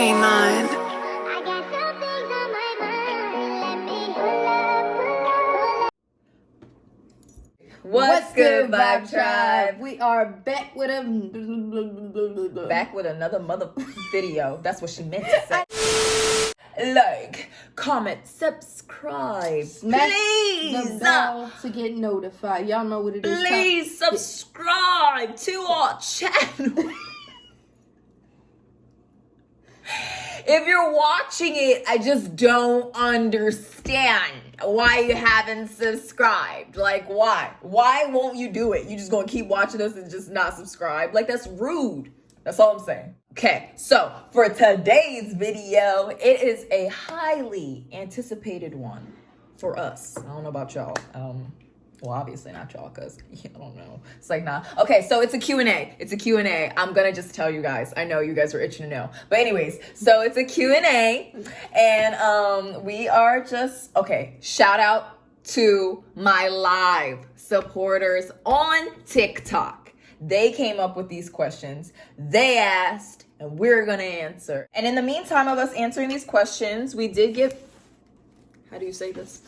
ain't mine. What's good, Vibe Tribe? We are back with another mother video. That's what she meant to say. Like, comment, subscribe. Smash Please. the bell to get notified. Y'all know what it is. Please subscribe to our channel. If you're watching it, I just don't understand why you haven't subscribed. Like, why? Why won't you do it? You just gonna keep watching us and just not subscribe? Like, that's rude. That's all I'm saying. Okay, so for today's video, it is a highly anticipated one for us. I don't know about y'all. Well, obviously not y'all, because I don't know. It's like, nah. Okay, so it's a Q&A. It's a Q&A. I'm going to just tell you guys. I know you guys are itching to know. But anyways, so it's a Q&A. And we are just, okay, shout out to my live supporters on TikTok. They came up with these questions. They asked, and we're going to answer. And in the meantime of us answering these questions, we did get, how do you say this?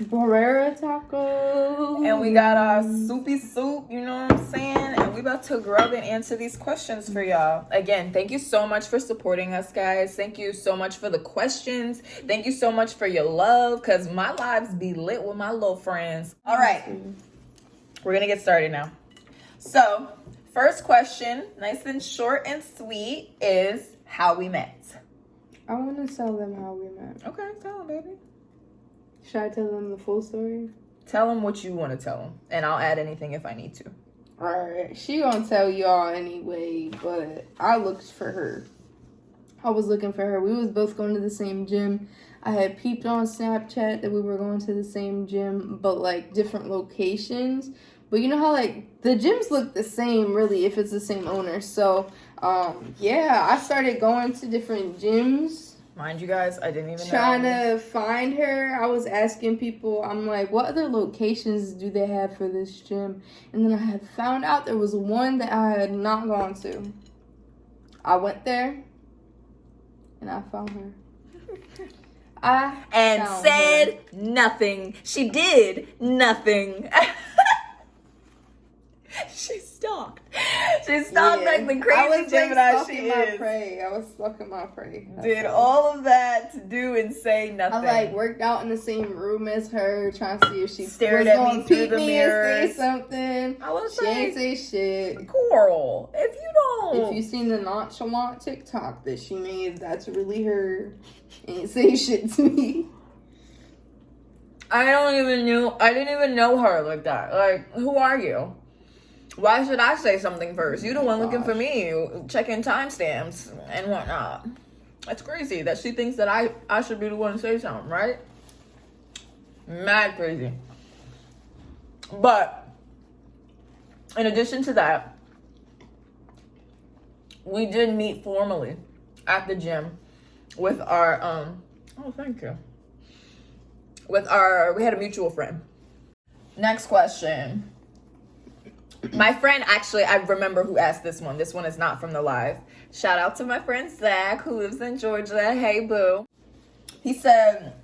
Barrera taco. And we got our soupy soup, you know what I'm saying? And we about to grub and answer these questions for y'all. Again, thank you so much for supporting us, guys. Thank you so much for the questions. Thank you so much for your love, because my lives be lit with my little friends. All right, we're going to get started now. So, first question, nice and short and sweet, is how we met. I want to tell them how we met. Okay, tell them, baby. Should I tell them the full story? Tell them what you want to tell them, and I'll add anything if I need to. Alright, she gonna tell y'all anyway, but I looked for her. I was looking for her. We was both going to the same gym. I had peeped on Snapchat that we were going to the same gym, but like different locations. But you know how like the gyms look the same really if it's the same owner. So yeah, I started going to different gyms. Mind you guys, I didn't even Trying know. to find her. I was asking people, I'm like, what other locations do they have for this gym? And then I had found out there was one that I had not gone to. I went there and I found her. Said nothing. She did nothing. She stalked. She stalked like the crazy Gemini she is. I was stuck in my prey. Did all of that to do and say nothing. I like worked out in the same room as her, trying to see if she stared at me through the mirror. Say something. I was she ain't say shit. Coral, if you don't. If you seen the nonchalant TikTok that she made, that's really her. Ain't say shit to me. I didn't even know her like that. Like, who are you? Why should I say something first? You the one looking for me, checking timestamps and whatnot. That's crazy that she thinks that I should be the one to say something, right? Mad crazy. But in addition to that, we did meet formally at the gym with our we had a mutual friend. Next question. My friend, actually, I remember who asked this one. This one is not from the live. Shout out to my friend Zach, who lives in Georgia. Hey, boo. He said,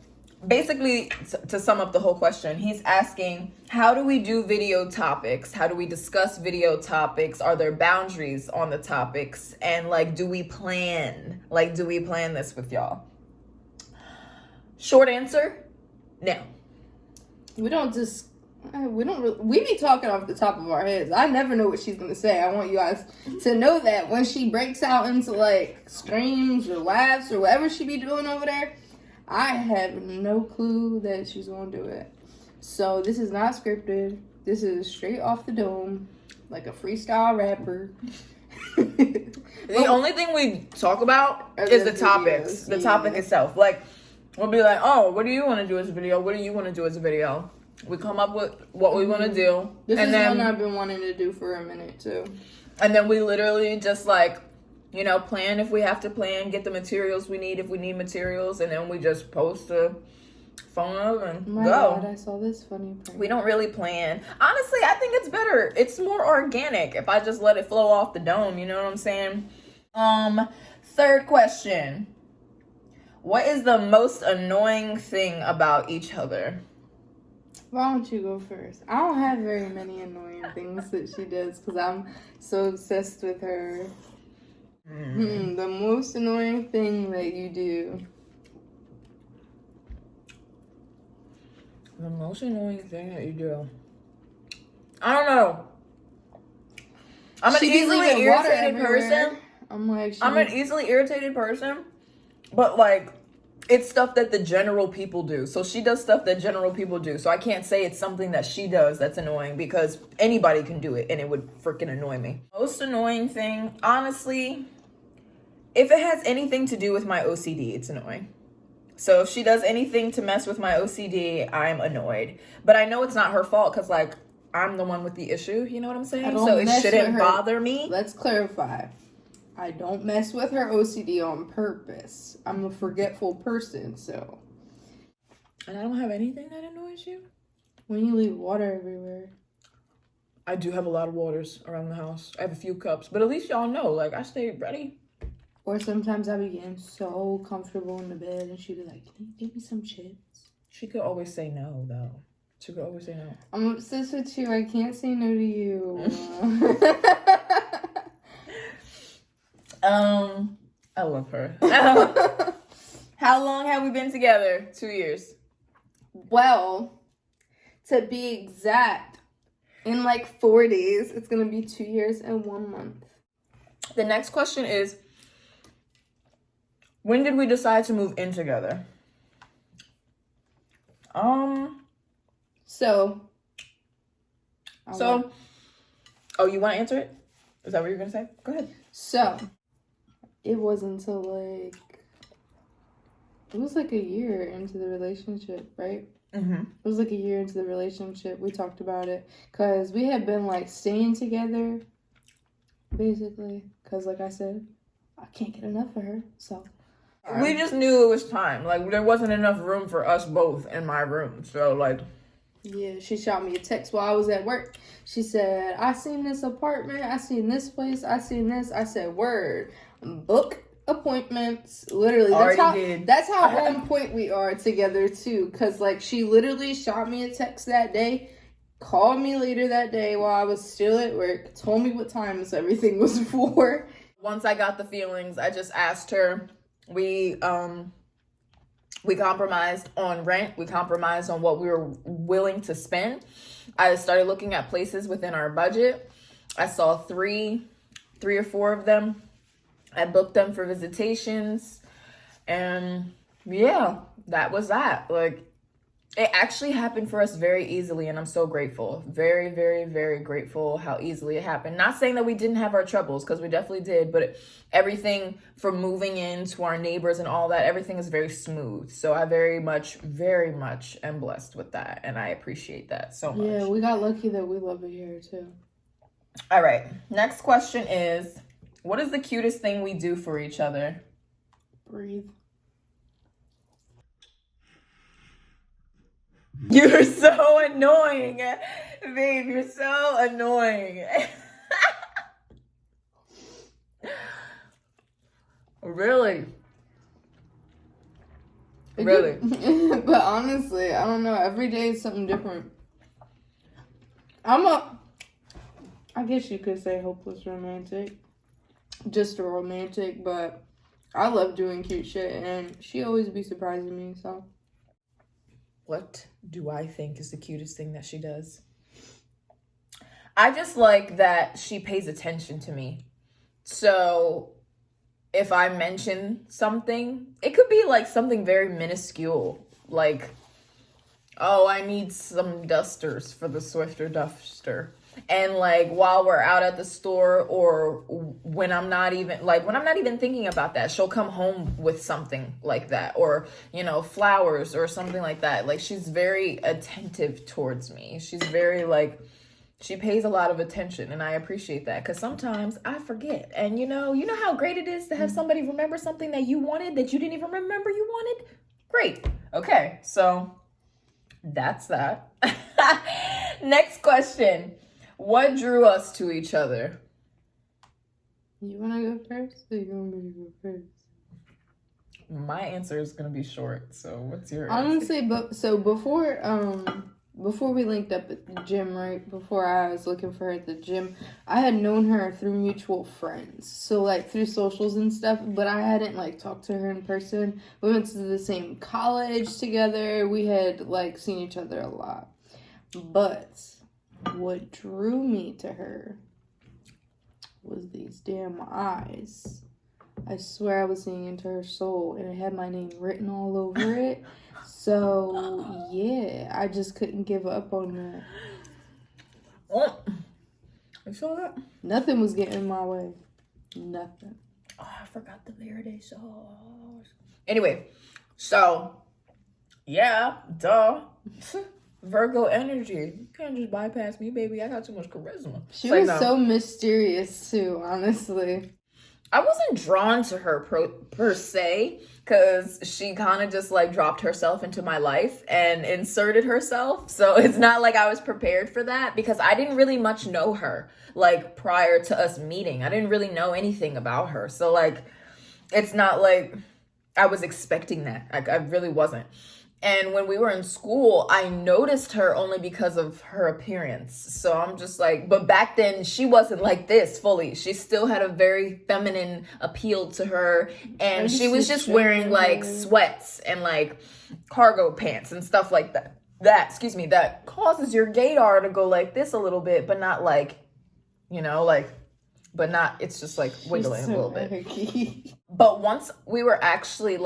basically, to sum up the whole question, he's asking, how do we do video topics? How do we discuss video topics? Are there boundaries on the topics? And, like, do we plan? Like, do we plan this with y'all? Short answer, no. We be talking off the top of our heads. I never know what she's gonna say. I want you guys to know that when she breaks out into like screams or laughs or whatever she be doing over there, I have no clue that she's gonna do it. So this is not scripted. This is straight off the dome, like a freestyle rapper. The only thing we talk about is the topics, the topic itself. Like, we'll be like, oh, what do you want to do as a video? What do you want to do as a video? We come up with what we want to do. This is one I've been wanting to do for a minute, too. And then we literally just, like, you know, plan if we have to plan, get the materials we need if we need materials, and then we just post the phone up and go. God, I saw this funny prank. We don't really plan. Honestly, I think it's better. It's more organic if I just let it flow off the dome, you know what I'm saying? Third question. What is the most annoying thing about each other? Why don't you go first? I don't have very many annoying things that she does because I'm so obsessed with her. The most annoying thing that you do. The most annoying thing that you do. I don't know. I'm an easily irritated person. I'm an easily irritated person, but like, it's stuff that the general people do. So she does stuff that general people do. So I can't say it's something that she does that's annoying because anybody can do it and it would freaking annoy me. Most annoying thing, honestly, if it has anything to do with my OCD, it's annoying. So if she does anything to mess with my OCD, I'm annoyed. But I know it's not her fault because, like, I'm the one with the issue. You know what I'm saying? So it shouldn't bother me. Let's clarify. I don't mess with her OCD on purpose. I'm a forgetful person, so. And I don't have anything that annoys you? When you leave water everywhere. I do have a lot of waters around the house. I have a few cups. But at least y'all know, like, I stay ready. Or sometimes I be getting so comfortable in the bed and she'd be like, can you give me some chips? She could always say no, though. She could always say no. I'm obsessed with you. I can't say no to you. I love her. How long have we been together? 2 years. Well, to be exact, in like 4 days, it's going to be 2 years and 1 month. The next question is, when did we decide to move in together? Oh, you want to answer it? Is that what you're going to say? Go ahead. So, it wasn't until it was like a year into the relationship, right? Mm-hmm. It was like a year into the relationship. We talked about it because we had been like staying together, basically. Because like I said, I can't get enough of her, so. We just knew it was time. Like, there wasn't enough room for us both in my room. So, like. Yeah, she shot me a text while I was at work. She said, I seen this apartment. I seen this place. I seen this. I said, word. Book appointments. Literally. That's how on point we are together, too. Because, like, she literally shot me a text that day. Called me later that day while I was still at work. Told me what time everything was for. Once I got the feelings, I just asked her. We compromised on rent. We compromised on what we were willing to spend. I started looking at places within our budget. I saw three or four of them. I booked them for visitations. And yeah, that was that. Like, it actually happened for us very easily, and I'm so grateful. Very, very, very grateful how easily it happened. Not saying that we didn't have our troubles, because we definitely did, but everything from moving in to our neighbors and all that, everything is very smooth. So I very much am blessed with that, and I appreciate that so much. Yeah, we got lucky that we love it here, too. All right, next question is, what is the cutest thing we do for each other? Breathe. You're so annoying, babe. You're so annoying. Really? But honestly, I don't know. Every day is something different. I guess you could say hopeless romantic. Just a romantic, but I love doing cute shit, and she always be surprising me, so. What do I think is the cutest thing that she does? I just like that she pays attention to me. So if I mention something, it could be like something very minuscule. Like, oh, I need some dusters for the Swiffer duster. And like while we're out at the store, or when I'm not even thinking about that, she'll come home with something like that, or, you know, flowers or something like that. Like, she's very attentive towards me. She's very like, she pays a lot of attention, and I appreciate that, because sometimes I forget. And you know how great it is to have somebody remember something that you wanted that you didn't even remember you wanted? Great. Okay, so that's that. Next question. What drew us to each other? You want to go first, or you want me to go first? My answer is gonna be short. So what's your Honestly, before we linked up at the gym, right before I was looking for her at the gym, I had known her through mutual friends, so like through socials and stuff. But I hadn't like talked to her in person. We went to the same college together. We had like seen each other a lot. But what answer me to her was these damn eyes. I swear I was seeing into her soul, and it had my name written all over it. So, yeah, I just couldn't give up on that. Oh, you saw that? Nothing was getting in my way. Nothing. Oh, I forgot the Verde sauce. Anyway, so, yeah, duh. Virgo energy. You can't just bypass me, baby. I got too much charisma. She was so mysterious, too, honestly. I wasn't drawn to her per se, because she kind of just like dropped herself into my life and inserted herself. So it's not like I was prepared for that, because I didn't really much know her like prior to us meeting. I didn't really know anything about her. So like, it's not like I was expecting that. I really wasn't. And when we were in school, I noticed her only because of her appearance. So I'm just like, but back then she wasn't like this fully. She still had a very feminine appeal to her. And she was just wearing like sweats and like cargo pants and stuff like that. That causes your gaydar to go like this a little bit, but not like, you know, like, but not, it's just like wiggling a little bit. But once we actually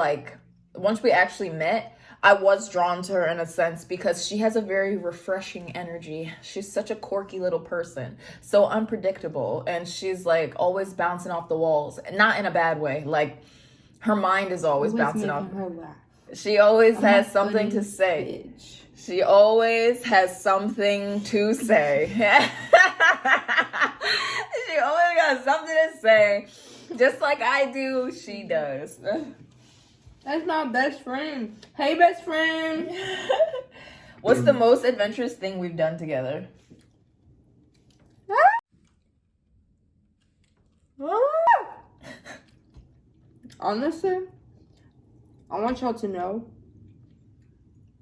met, I was drawn to her in a sense because she has a very refreshing energy. She's such a quirky little person, so unpredictable, and she's like always bouncing off the walls. Not in a bad way. Like her mind is always bouncing off. Her laugh. She always has something to say. Bitch. She always has something to say. She always got something to say, just like I do. She does. That's my best friend. Hey, best friend. What's the most adventurous thing we've done together? Honestly, I want y'all to know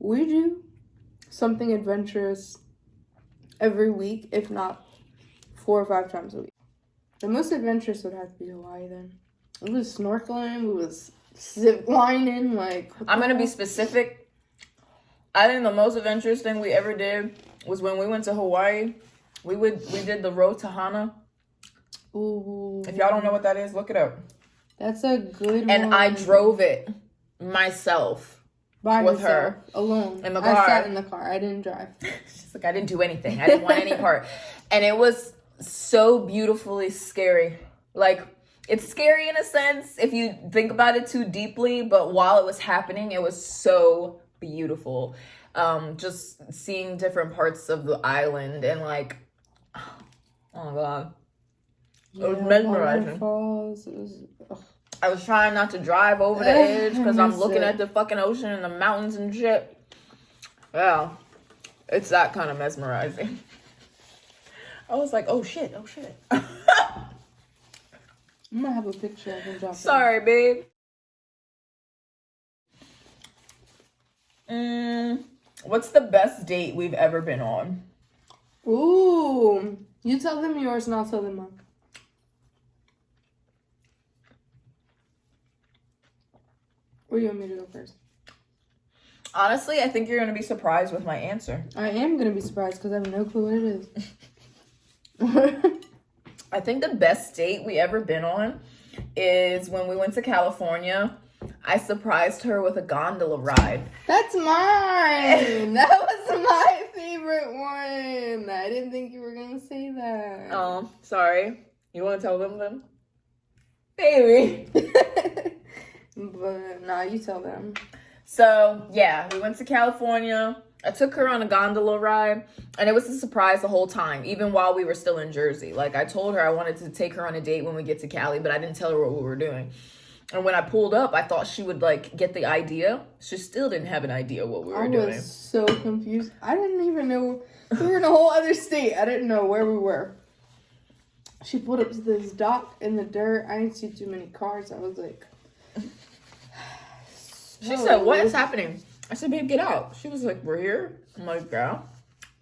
we do something adventurous every week, if not 4 or 5 times a week. The most adventurous would have to be Hawaii then. We was snorkeling, we was zip lining, like... I'm going to be specific. I think the most adventurous thing we ever did was when we went to Hawaii. We did the road to Hana. Ooh. If y'all don't know what that is, look it up. That's a good one. And I drove it myself. By with herself, her. Alone. In the car. I sat in the car. I didn't drive. She's like, I didn't do anything. I didn't want any part. And it was so beautifully scary. Like, it's scary in a sense if you think about it too deeply, but while it was happening, it was so beautiful. Just seeing different parts of the island and like, oh my God. It was mesmerizing. I was trying not to drive over the edge because I'm looking at the fucking ocean and the mountains and shit. Yeah, it's that kind of mesmerizing. I was like, oh shit. I'm gonna have a picture of him. Sorry, babe. What's the best date we've ever been on? Ooh, you tell them yours and I'll tell them mine. Or you want me to go first? Honestly, I think you're going to be surprised with my answer. I am going to be surprised because I have no clue what it is. I think the best date we ever been on is when we went to California. I surprised her with a gondola ride. That's mine. That was my favorite one. I didn't think you were going to say that. Oh, sorry. You want to tell them then? Baby. But nah, you tell them. So, yeah, we went to California. I took her on a gondola ride, and it was a surprise the whole time, even while we were still in Jersey. Like, I told her I wanted to take her on a date when we get to Cali, but I didn't tell her what we were doing. And when I pulled up, I thought she would, like, get the idea. She still didn't have an idea what we were doing. I was so confused. I didn't even know. We were in a whole other state. I didn't know where we were. She pulled up to this dock in the dirt. I didn't see too many cars. I was like... She said, what is happening? I said, babe, get out. She was like, we're here. I'm like, yeah,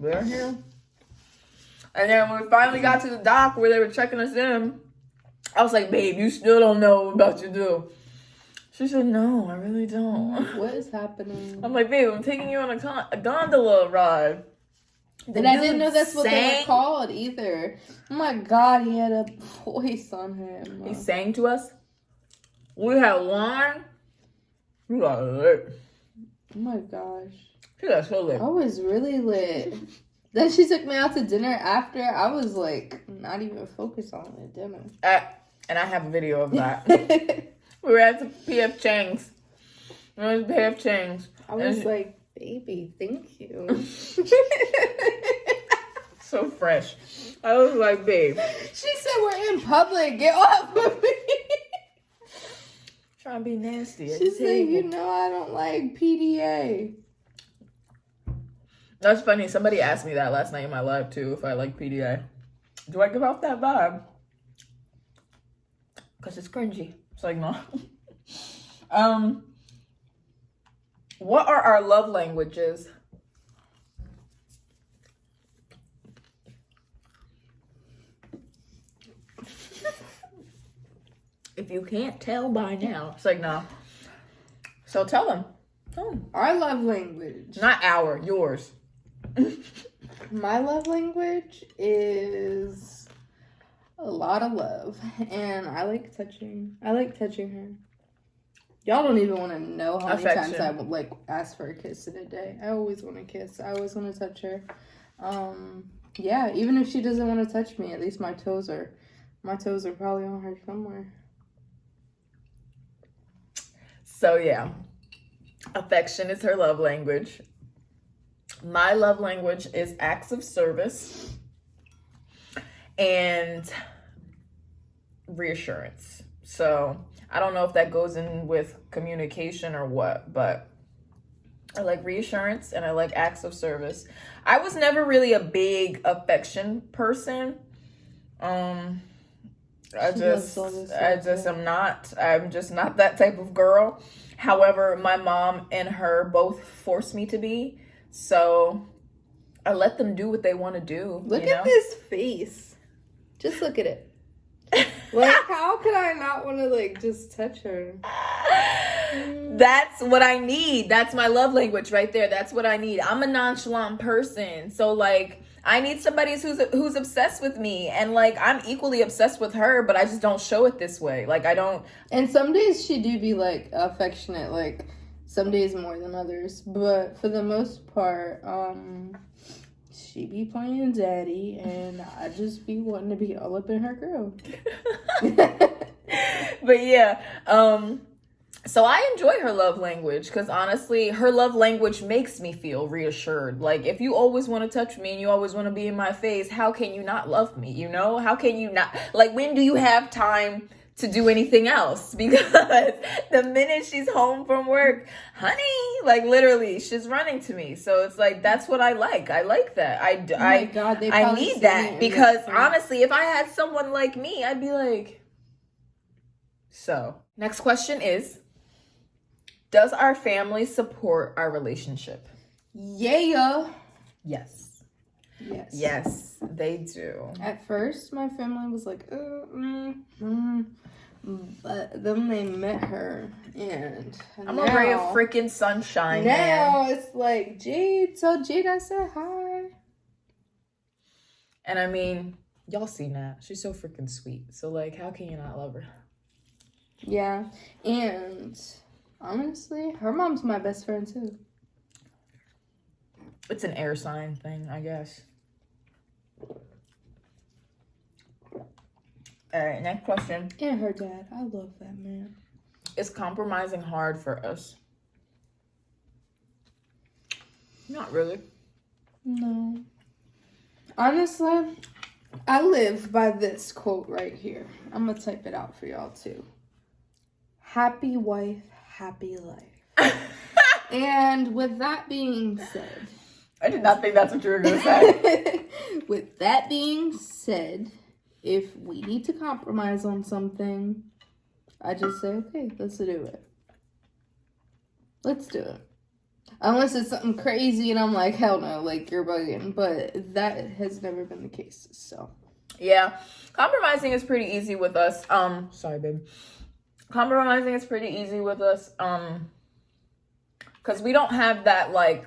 we're here. And then when we finally got to the dock where they were checking us in, I was like, babe, you still don't know what we're about to do. She said, no, I really don't. What is happening? I'm like, babe, I'm taking you on a gondola ride. And I didn't know that's what they were called either. Oh my God, he had a voice on him. He sang to us. We had wine. We got lit. Oh my gosh. She got so lit. I was really lit. Then she took me out to dinner after. I was like, not even focused on the dinner. And I have a video of that. We were at the P.F. Chang's. I was like, baby, thank you. So fresh. I was like, babe. She said, we're in public. Get off of me. Trying to be nasty. She said, you know I don't like PDA. That's funny. Somebody asked me that last night in my live, too, if I like PDA. Do I give off that vibe? Because it's cringy. It's like, no. What are our love languages? If you can't tell by now, it's like, no. So tell them. Our love language. Not yours. My love language is a lot of love. And I like touching. I like touching her. Y'all don't even want to know how many times I would like ask for a kiss in a day. I always want to kiss. I always want to touch her. Yeah, even if she doesn't want to touch me, at least my toes are probably on her somewhere. So yeah, affection is her love language. My love language is acts of service and reassurance. So I don't know if that goes in with communication or what, but I like reassurance and I like acts of service. I was never really a big affection person. I'm just not that type of girl. However, my mom and her both forced me to be. So I let them do what they want to do. Look at this face. Just look at it. Like, how could I not want to, like, just touch her? That's what I need. That's my love language right there. That's what I need. I'm a nonchalant person. So, like, I need somebody who's obsessed with me. And, like, I'm equally obsessed with her, but I just don't show it this way. Like, I don't. And some days she do be, like, affectionate. Like, some days more than others. But for the most part, she be playing daddy, and I just be wanting to be all up in her grill. But yeah, so I enjoy her love language because honestly, her love language makes me feel reassured. Like, if you always want to touch me and you always want to be in my face, how can you not love me? You know, how can you not? Like, when do you have time to do anything else? Because the minute she's home from work, honey, like literally she's running to me. So it's like, that's what I like. I like that. I need that because honestly, if I had someone like me, I'd be like, so next question is, does our family support our relationship? Yeah. Yes. Yes. Yes, they do. At first, my family was like, but then they met her, and I'm a ray of freaking sunshine. Now it's like, Jade. So Jade, I said hi. And I mean, y'all seen that. She's so freaking sweet. So like, how can you not love her? Yeah, and honestly, her mom's my best friend too. It's an air sign thing, I guess. All right, next question. And her dad. I love that man. Is compromising hard for us? Not really. No. Honestly, I live by this quote right here. I'm going to type it out for y'all too. Happy wife, happy life. And with that being said, I did not think that's what you were going to say. With that being said, if we need to compromise on something, I just say, okay, let's do it. Let's do it. Unless it's something crazy and I'm like, hell no, like, you're bugging. But that has never been the case, so. Yeah, compromising is pretty easy with us. Sorry, babe. Compromising is pretty easy with us, because we don't have that, like,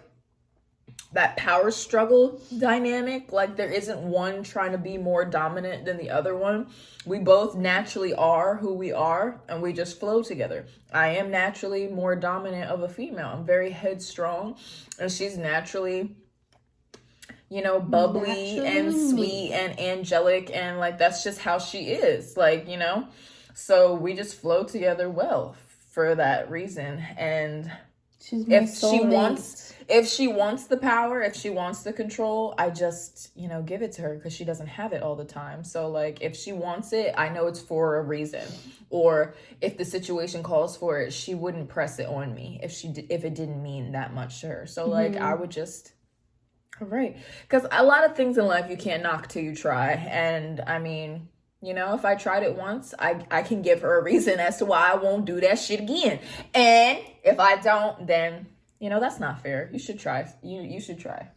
that power struggle dynamic. Like, there isn't one trying to be more dominant than the other one. We both naturally are who we are, and we just flow together. I am naturally more dominant of a female. I'm very headstrong, and she's naturally, you know, bubbly and sweet and angelic, and like, that's just how she is, like, you know. So we just flow together well for that reason. And if she wants the power, if she wants the control, I just, you know, give it to her, because she doesn't have it all the time. So like, if she wants it, I know it's for a reason. Or if the situation calls for it, she wouldn't press it on me if it didn't mean that much to her. So like, I would just, all right, because a lot of things in life you can't knock till you try. And I mean, you know, if I tried it once, I can give her a reason as to why I won't do that shit again. And if I don't, then, you know, that's not fair. You should try. You should try.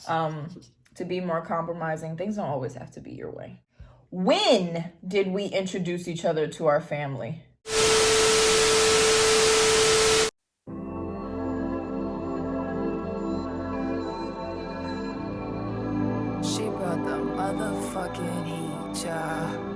To be more compromising. Things don't always have to be your way. When did we introduce each other to our family? She brought the motherfucking heat, child.